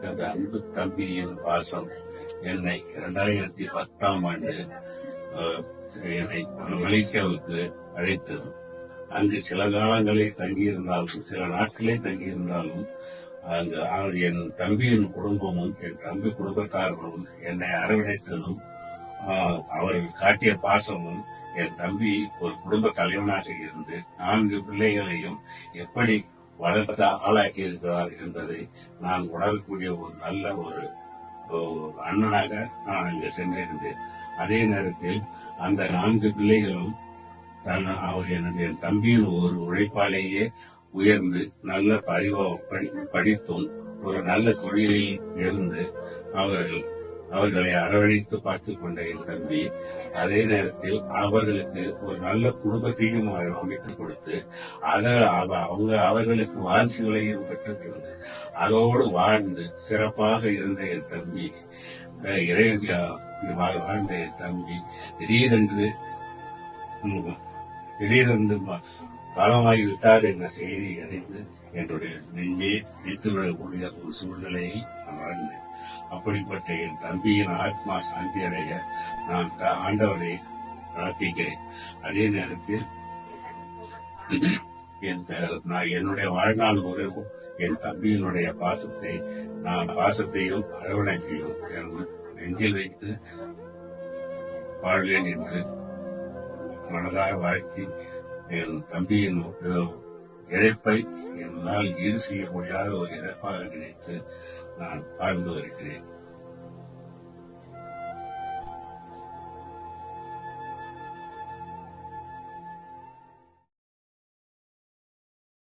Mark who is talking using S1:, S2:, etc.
S1: எனது அன்பு தம்பியின் பாசம் என்னை 2010ஆம் ஆண்டு என்னை மலேசியாவுக்கு அழைத்தது. அங்கு சில காலங்களே தங்கியிருந்தாலும், சில நாட்களே தங்கியிருந்தாலும், அங்கு என் தம்பியின் குடும்பமும் என் தம்பி குடும்பத்தார்களும் என்னை அரவணைத்ததும், அவர்கள் காட்டிய பாசமும், என் தம்பி ஒரு குடும்ப தலைவனாக இருந்து 4 பிள்ளைகளையும் எப்படி வளர்த்து ஆளாக்கி இருக்கிறார் என்பதை நான் உணரக்கூடிய ஒரு நல்ல ஒரு அண்ணனாக நான் அங்கு சென்றிருந்தேன். அதே நேரத்தில் அந்த 4 பிள்ளைகளும் என் தம்பியின் ஒரு உழைப்பாலேயே உயர்ந்து நல்ல படித்தும் ஒரு நல்ல தொழிலில் இருந்து அவர்களை அரவணைத்து பார்த்துக் கொண்ட என் தம்பி, அதே நேரத்தில் அவர்களுக்கு ஒரு நல்ல குடும்பத்தையும் அமைத்துக் கொடுத்து அவர்களுக்கு வாரிசுகளையும் பெற்றுத் தந்து அதோடு வாழ்ந்து சிறப்பாக இருந்த என் தம்பி, வாழ்ந்த என் தம்பி திடீரென்று காலமாகிவிட்டார் என்ற செய்தி அடைந்து என்னுடைய நெஞ்சே நிறுத்திவிடக்கூடிய ஒரு சூழ்நிலையை நான் வாழ்ந்தேன். அப்படிப்பட்ட என் தம்பியின் ஆத்மா சாந்தி அடைய நான் ஆண்டவரை பிரார்த்திக்கிறேன். அதே நேரத்தில் என்னுடைய வாழ்நாள் முறையும் என் தம்பியினுடைய பாசத்தையும் அரவணைப்பையும் நெஞ்சில் வைத்து வாழ்வேன் என்று மனதார வாழ்த்தி என் தம்பியின் இழப்பை என்னால் ஈடு செய்ய முடியாத ஒரு இழப்பாக நினைத்து நான் வாழ்ந்து வருகிறேன்.